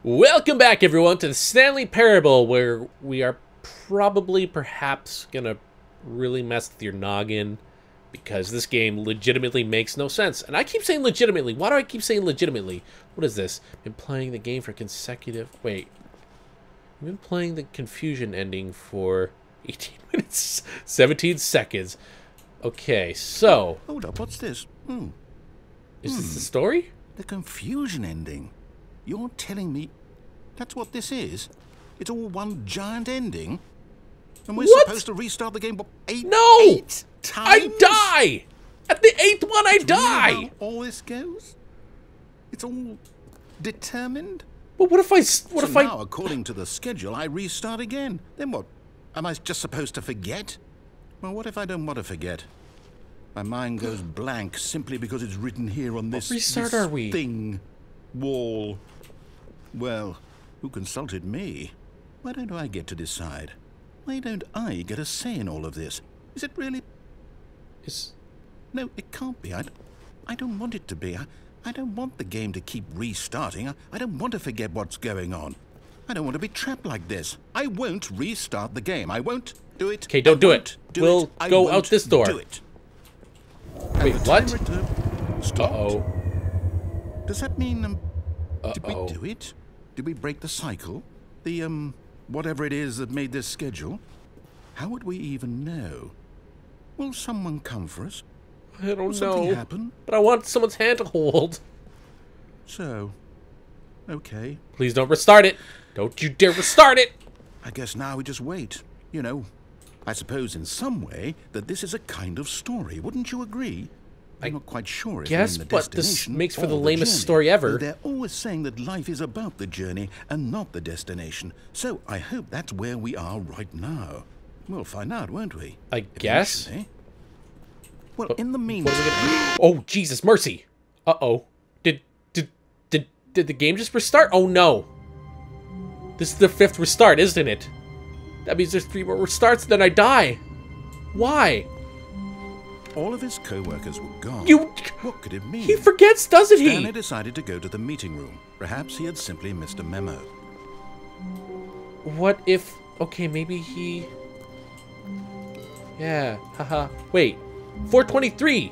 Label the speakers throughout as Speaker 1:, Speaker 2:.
Speaker 1: Welcome back, everyone, to the Stanley Parable, where we are perhaps gonna really mess with your noggin, because this game legitimately makes no sense. And I keep saying legitimately. Why do I keep saying legitimately? What is this? Been playing the game for consecutive... Wait. I've been playing the confusion ending for 18 minutes, 17 seconds. Okay, so...
Speaker 2: Hold up, what's this?
Speaker 1: Is this the story?
Speaker 2: The confusion ending. You're telling me that's what this is? It's all one giant ending? And we're supposed to restart the game, what, eight times?
Speaker 1: I die! At the 8th one, I die!
Speaker 2: Really how all this goes? It's all determined?
Speaker 1: But what if I...
Speaker 2: now, according to the schedule, I restart again. Then what? Am I just supposed to forget? Well, what if I don't want to forget? My mind goes blank simply because it's written here on this, thing, wall. Well, who consulted me? Why don't I get to decide? Why don't I get a say in all of this? Is it really... No, it can't be. I don't want it to be. I don't want the game to keep restarting. I don't want to forget what's going on. I don't want to be trapped like this. I won't restart the game. I won't do it.
Speaker 1: Okay, don't do it. We'll go out this door.
Speaker 2: Do it.
Speaker 1: Wait, what?
Speaker 2: Uh-oh. Does that mean, did we do it? Did we break the cycle? The, whatever it is that made this schedule? How would we even know? Will someone come for us?
Speaker 1: I don't know.
Speaker 2: Something happen?
Speaker 1: But I want someone's hand to hold.
Speaker 2: So, okay.
Speaker 1: Please don't restart it. Don't you dare restart it!
Speaker 2: I guess now we just wait. You know, I suppose in some way that this is a kind of story. Wouldn't you agree? I'm not quite sure if
Speaker 1: yes,
Speaker 2: we're in the
Speaker 1: but this
Speaker 2: destination
Speaker 1: makes for
Speaker 2: or
Speaker 1: the lamest
Speaker 2: journey.
Speaker 1: story ever.
Speaker 2: Though they're always saying that life is about the journey and not the destination. So I hope that's where we are right now. We'll find out, won't we?
Speaker 1: I guess.
Speaker 2: Well, in the meantime...
Speaker 1: Oh, Jesus, mercy! Uh-oh. Did the game just restart? Oh, no. This is the 5th restart, isn't it? That means there's 3 more restarts, then I die. Why?
Speaker 2: All of his co-workers were gone. What could it mean?
Speaker 1: He forgets, doesn't he?
Speaker 2: Stanley decided to go to the meeting room. Perhaps he had simply missed a memo.
Speaker 1: What if... Okay, maybe he... Yeah, haha. Wait. 423!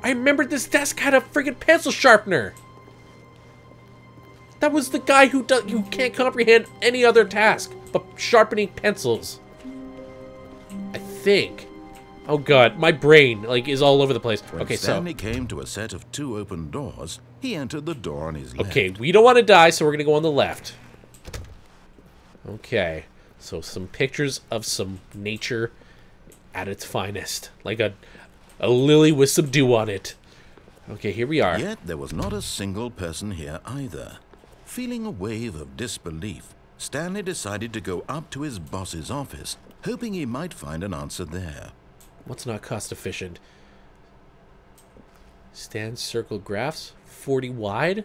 Speaker 1: I remembered this desk had a friggin' pencil sharpener! That was the guy who can't comprehend any other task but sharpening pencils. I think. Oh god, my brain, like, is all over the place.
Speaker 2: When Stanley came to a set of 2 open doors, he entered the door on his left.
Speaker 1: Okay, we don't want to die, so we're gonna go on the left. Okay, so some pictures of some nature at its finest. Like a lily with some dew on it. Okay, here we are.
Speaker 2: Yet there was not a single person here either. Feeling a wave of disbelief, Stanley decided to go up to his boss's office, hoping he might find an answer there.
Speaker 1: What's not cost efficient? Stand circle graphs, 40 wide.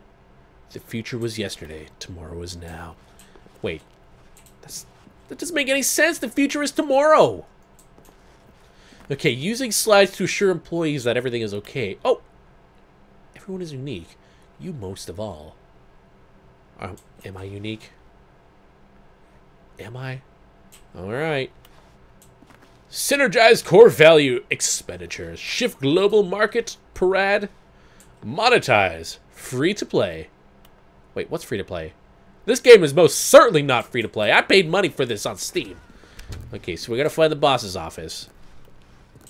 Speaker 1: The future was yesterday, tomorrow is now. Wait, that doesn't make any sense. The future is tomorrow. Okay, using slides to assure employees that everything is okay. Oh, everyone is unique. You most of all. Am I unique? Am I? All right. Synergize core value expenditures. Shift global market parade. Monetize. Free to play. Wait, what's free to play? This game is most certainly not free to play. I paid money for this on Steam. Okay, so we gotta find the boss's office.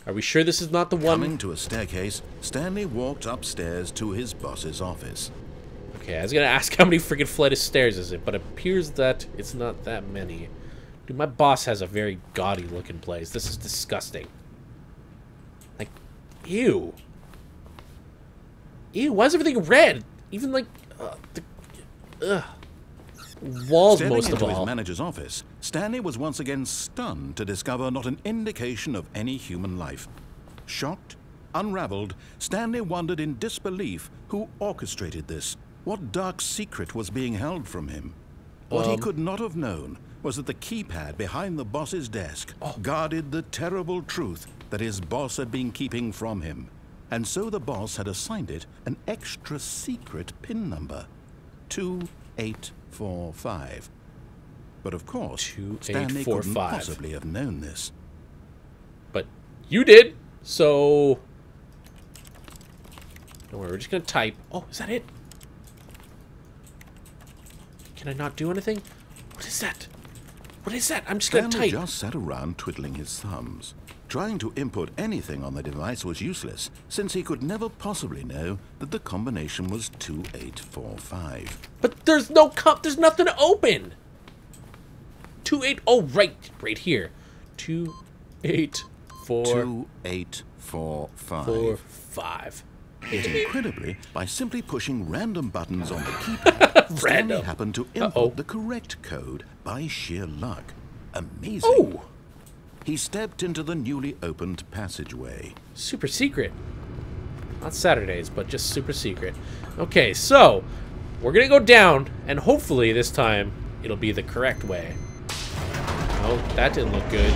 Speaker 1: Are we sure this is not the one?
Speaker 2: Coming to a staircase, Stanley walked upstairs to his boss's office.
Speaker 1: Okay, I was gonna ask how many freaking flight of stairs is it, but it appears that it's not that many. Dude, my boss has a very gaudy looking place. This is disgusting. Like, ew. Ew, why is everything red? Even like, walls most of all.
Speaker 2: Into his manager's office, Stanley was once again stunned to discover not an indication of any human life. Shocked, unraveled, Stanley wondered in disbelief who orchestrated this. What dark secret was being held from him? What he could not have known was that the keypad behind the boss's desk guarded the terrible truth that his boss had been keeping from him. And so the boss had assigned it an extra secret PIN number. 2, 8, 2845. But of course,
Speaker 1: 2845.
Speaker 2: Stanley couldn't possibly have known this.
Speaker 1: But you did, so... Don't worry, we're just gonna type. Oh, is that it? Can I not do anything? What is that? What is that? I'm just gonna
Speaker 2: Stanley
Speaker 1: type.
Speaker 2: just sat around twiddling his thumbs. Trying to input anything on the device was useless, since he could never possibly know that the combination was 2845.
Speaker 1: But there's no cup. There's nothing to open. 28. Oh, right here. 2845.
Speaker 2: 2845. Yet incredibly, by simply pushing random buttons on the keypad, Stanley happened to input the correct code by sheer luck. Amazing.
Speaker 1: Oh!
Speaker 2: He stepped into the newly opened passageway.
Speaker 1: Super secret. Not Saturdays, but just super secret. Okay, so we're gonna go down, and hopefully this time it'll be the correct way. Oh, that didn't look good.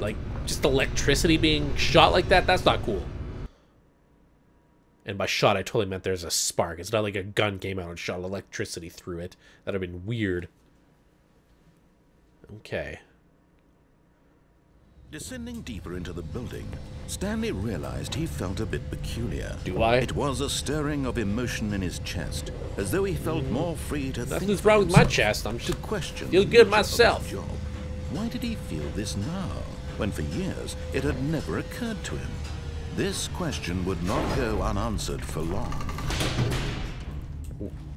Speaker 1: Like, just electricity being shot like that? That's not cool. And by shot, I totally meant there's a spark. It's not like a gun came out and shot electricity through it. That'd have been weird. Okay.
Speaker 2: Descending deeper into the building, Stanley realized he felt a bit peculiar.
Speaker 1: Do I?
Speaker 2: It was a stirring of emotion in his chest, as though he felt more free to think.
Speaker 1: Nothing's wrong with my chest. I'm
Speaker 2: to question.
Speaker 1: feel good myself.
Speaker 2: Job. Why did he feel this now, when for years it had never occurred to him? This question would not go unanswered for long.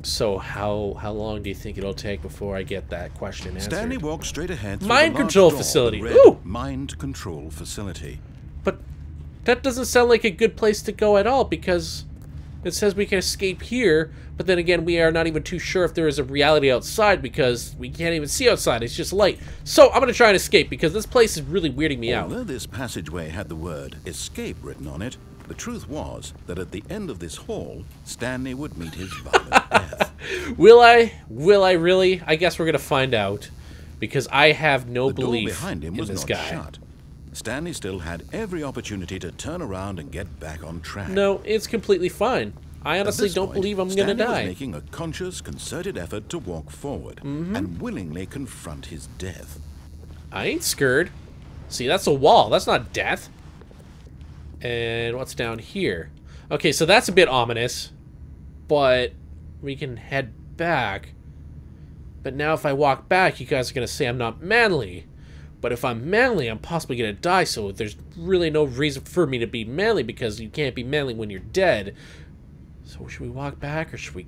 Speaker 1: So how long do you think it'll take before I get that question answered?
Speaker 2: Stanley walked straight ahead through
Speaker 1: Mind
Speaker 2: the large
Speaker 1: control
Speaker 2: door
Speaker 1: facility.
Speaker 2: that read
Speaker 1: Ooh!
Speaker 2: Mind control facility.
Speaker 1: But that doesn't sound like a good place to go at all, because it says we can escape here, but then again, we are not even too sure if there is a reality outside, because we can't even see outside. It's just light. So I'm going to try and escape, because this place is really weirding me out.
Speaker 2: Although this passageway had the word escape written on it, the truth was that at the end of this hall, Stanley would meet his violent death.
Speaker 1: Will I? Will I really? I guess we're going to find out, because I have no belief
Speaker 2: behind him
Speaker 1: in
Speaker 2: was
Speaker 1: this
Speaker 2: not
Speaker 1: guy.
Speaker 2: shut. Stanley still had every opportunity to turn around and get back on track.
Speaker 1: No, it's completely fine. I honestly don't
Speaker 2: point,
Speaker 1: believe I'm going to
Speaker 2: Stanley
Speaker 1: die.
Speaker 2: was making a conscious, concerted effort to walk forward and willingly confront his death.
Speaker 1: I ain't scared. See, that's a wall. That's not death. And what's down here? Okay, so that's a bit ominous. But we can head back. But now if I walk back, you guys are going to say I'm not manly. But if I'm manly, I'm possibly going to die. So there's really no reason for me to be manly, because you can't be manly when you're dead. So should we walk back, or should we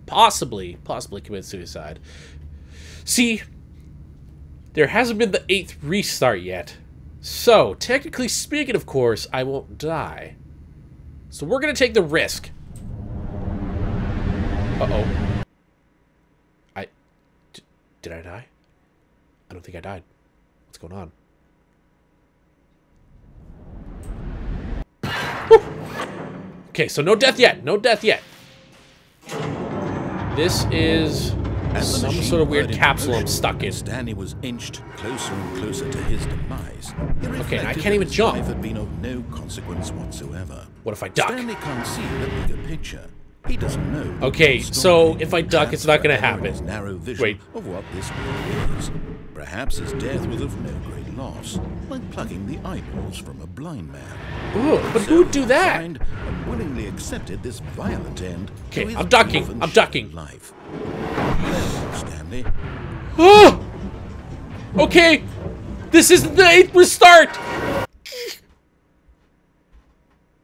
Speaker 1: possibly commit suicide? See, there hasn't been the 8th restart yet. So, technically speaking, of course, I won't die. So we're going to take the risk. Uh-oh. Did I die? I don't think I died. What's going on? Whew. Okay, so no death yet. No death yet. This is some sort of weird capsule I'm stuck in.
Speaker 2: Stanley was inched closer and closer to his demise.
Speaker 1: Okay, and I can't even jump.
Speaker 2: Life had been of no consequence whatsoever.
Speaker 1: What if I duck?
Speaker 2: Stanley can't see the bigger picture. He doesn't know.
Speaker 1: Okay, so if I duck, it's not going to happen.
Speaker 2: His narrow vision
Speaker 1: Wait.
Speaker 2: of what this world is. Perhaps his death was of no great loss, like plucking the eyeballs from a blind man.
Speaker 1: Ooh, but who would do that?
Speaker 2: Signed and willingly accepted this violent end.
Speaker 1: Okay,
Speaker 2: to his
Speaker 1: I'm ducking.
Speaker 2: brief and
Speaker 1: I'm ducking.
Speaker 2: short life. Well, Stanley.
Speaker 1: Oh! Okay, this is the 8th restart.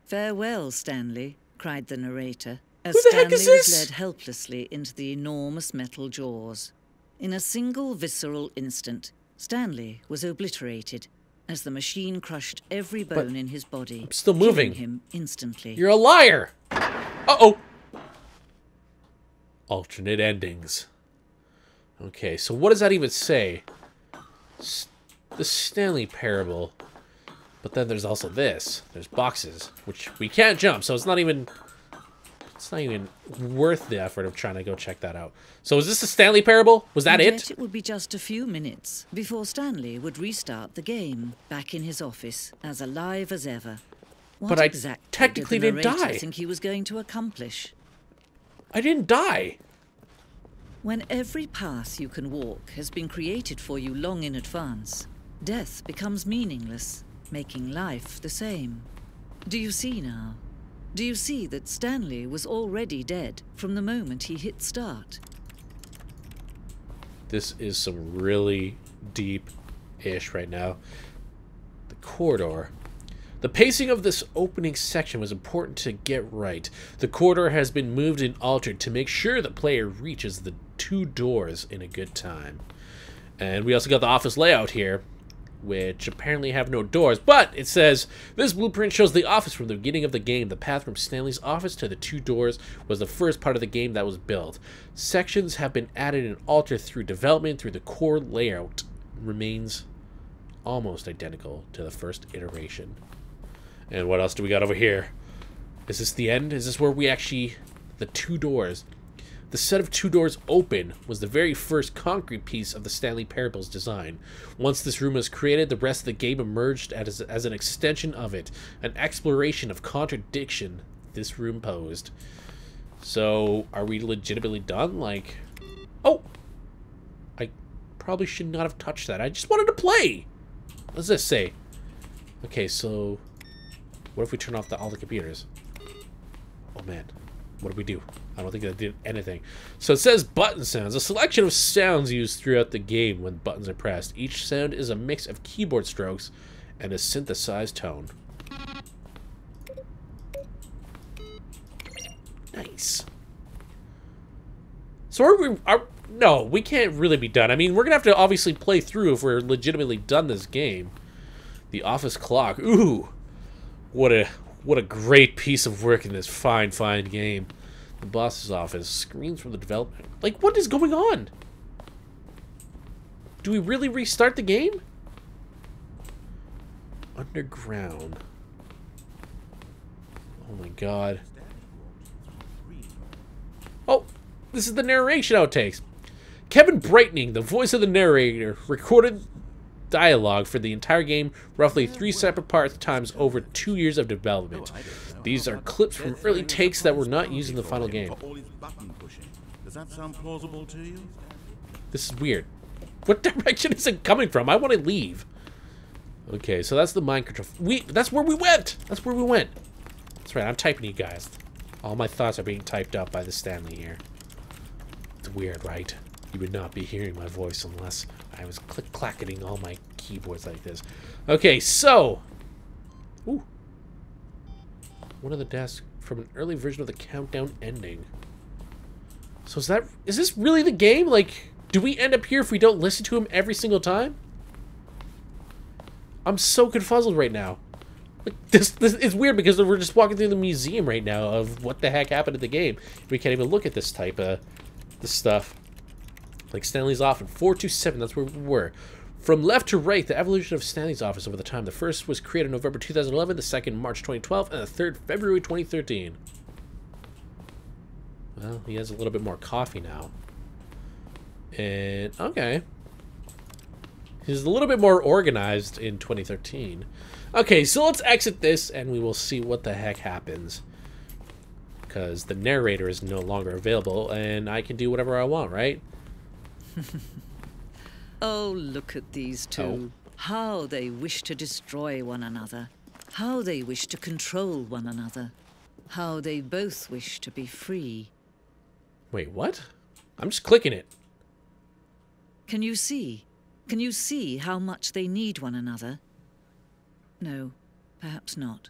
Speaker 3: Farewell, Stanley, cried the narrator, as
Speaker 1: Who the heck
Speaker 3: Stanley
Speaker 1: is
Speaker 3: was
Speaker 1: this?
Speaker 3: led helplessly into the enormous metal jaws. In a single visceral instant, Stanley was obliterated as the machine crushed every bone in his body,
Speaker 1: I'm still moving.
Speaker 3: killing him instantly.
Speaker 1: You're a liar. Uh-oh. Alternate endings. Okay, so what does that even say? The Stanley Parable. But then there's also this. There's boxes, which we can't jump, so it's not even worth the effort of trying to go check that out. So is this the Stanley Parable? Was that
Speaker 3: And
Speaker 1: it?
Speaker 3: yet it would be just a few minutes before Stanley would restart the game, back in his office, as alive as ever. What
Speaker 1: But I
Speaker 3: exactly
Speaker 1: technically
Speaker 3: did the
Speaker 1: didn't
Speaker 3: narrator
Speaker 1: die.
Speaker 3: think he was going to accomplish?
Speaker 1: I didn't die.
Speaker 3: When every path you can walk has been created for you long in advance, death becomes meaningless, making life the same. Do you see now? Do you see that Stanley was already dead from the moment he hit start?
Speaker 1: This is some really deep-ish right now. The corridor. The pacing of this opening section was important to get right. The corridor has been moved and altered to make sure the player reaches the 2 doors in a good time. And we also got the office layout here, which apparently have no doors, but it says, this blueprint shows the office from the beginning of the game. The path from Stanley's office to the 2 doors was the first part of the game that was built. Sections have been added and altered through development. Through the core layout remains almost identical to the first iteration. And what else do we got over here? Is this the end? Is this where we actually... the 2 doors. The set of 2 doors open was the very first concrete piece of the Stanley Parable's design. Once this room was created, the rest of the game emerged as an extension of it. An exploration of contradiction this room posed. So, are we legitimately done? Like... oh! I probably should not have touched that. I just wanted to play! What does this say? Okay, so... what if we turn off all the computers? Oh man, what do we do? I don't think that did anything. So it says button sounds. A selection of sounds used throughout the game when buttons are pressed. Each sound is a mix of keyboard strokes and a synthesized tone. Nice. So no, we can't really be done. I mean, we're going to have to obviously play through if we're legitimately done this game. The office clock. Ooh. What a great piece of work in this fine game. The boss's office. Screens from the development. Like, what is going on? Do we really restart the game? Underground. Oh my god. Oh, this is the narration outtakes. Kevin Brightening, the voice of the narrator, recorded dialogue for the entire game, roughly 3 separate parts times over 2 years of development. These are clips from early takes that were not used in the final game.
Speaker 2: Does that sound plausible to you?
Speaker 1: This is weird. What direction is it coming from? I want to leave. Okay, so that's the mind control. That's where we went! That's where we went. That's right, I'm typing you guys. All my thoughts are being typed up by the Stanley here. It's weird, right? You would not be hearing my voice unless I was click-clacketing all my keyboards like this. Okay, so... ooh. One of the desks from an early version of the countdown ending. So is this really the game? Like, do we end up here if we don't listen to him every single time? I'm so confuzzled right now. Like, this is weird because we're just walking through the museum right now of what the heck happened in the game. We can't even look at this type of this stuff. Like Stanley's office, 427, that's where we were. From left to right, the evolution of Stanley's office over the time. The first was created in November 2011, the second March 2012, and the third February 2013. Well, he has a little bit more coffee now. And, okay. He's a little bit more organized in 2013. Okay, so let's exit this and we will see what the heck happens. Because the narrator is no longer available and I can do whatever I want, right?
Speaker 3: Oh, look at these two. How they wish to destroy one another. How they wish to control one another. How they both wish to be free.
Speaker 1: Wait, what? I'm just clicking it.
Speaker 3: Can you see? Can you see how much they need one another? No, perhaps not.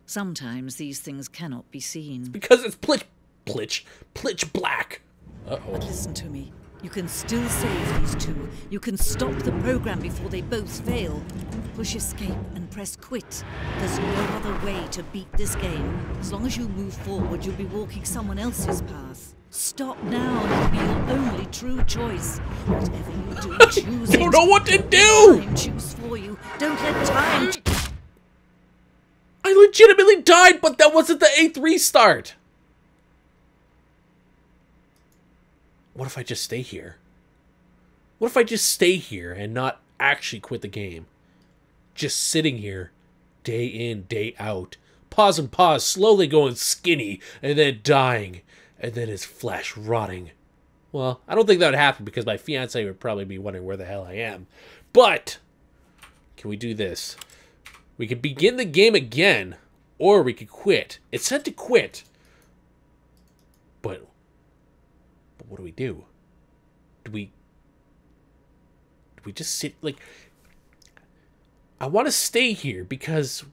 Speaker 3: Sometimes these things cannot be seen.
Speaker 1: Because it's plitch black. Uh-oh.
Speaker 3: But listen to me. You can still save these two. You can stop the program before they both fail. Push escape and press quit. There's no other way to beat this game. As long as you move forward, you'll be walking someone else's path. Stop now and it'll be your only true choice. Whatever you do, choose it.
Speaker 1: I don't know what to do!
Speaker 3: Time choose for you. Don't let time...
Speaker 1: I legitimately died, but that wasn't the 8th restart. What if I just stay here? What if I just stay here and not actually quit the game? Just sitting here, day in, day out. Pause and pause, slowly going skinny, and then dying, and then his flesh rotting. Well, I don't think that would happen because my fiance would probably be wondering where the hell I am. But can we do this? We could begin the game again, or we could quit. It said to quit. But what do we do? Do we just sit like... I want to stay here because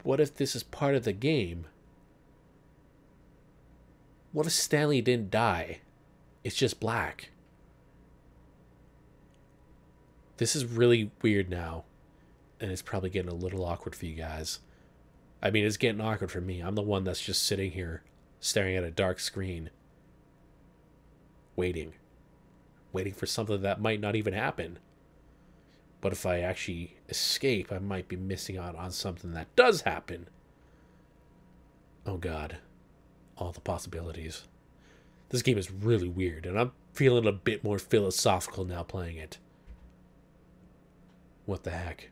Speaker 1: what if this is part of the game? What if Stanley didn't die? It's just black. This is really weird now. And it's probably getting a little awkward for you guys. I mean, it's getting awkward for me. I'm the one that's just sitting here staring at a dark screen. Waiting. Waiting for something that might not even happen. But if I actually escape, I might be missing out on something that does happen. Oh God. All the possibilities. This game is really weird, and I'm feeling a bit more philosophical now playing it. What the heck?